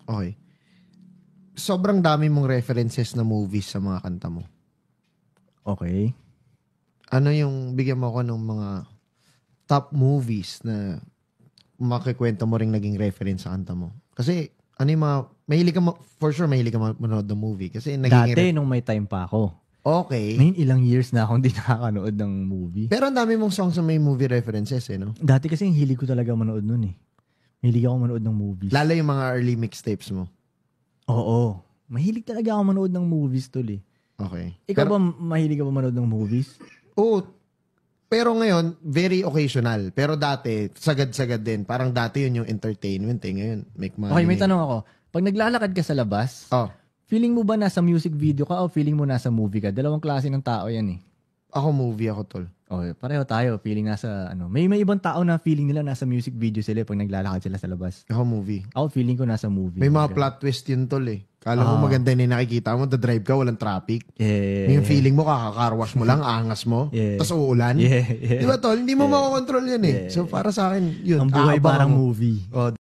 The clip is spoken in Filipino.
Okay. Sobrang dami mong references na movies sa mga kanta mo. Okay. Ano yung, bigyan mo ako ng mga top movies na makikwento mo rin naging reference sa kanta mo? Kasi, ano yung mga, for sure, mahilig ka manood ng movie. Kasi Dati, nung may time pa ako. Okay. Ngayon, ilang years na akong di nakakanood ng movie. Pero ang dami mong songs na may movie references no? Dati kasi hilig ko talaga manood nun eh. Mahilig ako manood ng movies. Lalo yung mga early mixtapes mo. Oo. Mahilig talaga ako manood ng movies tol eh. Okay. Ikaw ba mahilig ka ba manood ng movies? Oo. Pero ngayon, very occasional. Pero dati, sagad-sagad din. Parang dati yun yung entertainment eh. Ngayon, make money. Okay, may tanong ako. Pag naglalakad ka sa labas, feeling mo ba nasa music video ka o feeling mo nasa movie ka? Dalawang klase ng tao yan eh. Ako movie ako, tol. Okay, pareho tayo. Feeling nasa, may ibang tao na feeling nila nasa music video sila pag naglalakad sila sa labas. Ako movie. Ako feeling ko nasa movie. May mga plot twist yun, tol eh. Kala mo maganda yung nakikita mo, drive ka, walang traffic. Yeah. Yung feeling mo, kakakarwash mo lang, angas mo, tapos uulan. Yeah. Di ba, tol? Hindi mo makokontrol yan eh. So, para sa akin, yun. Ang buhay parang movie.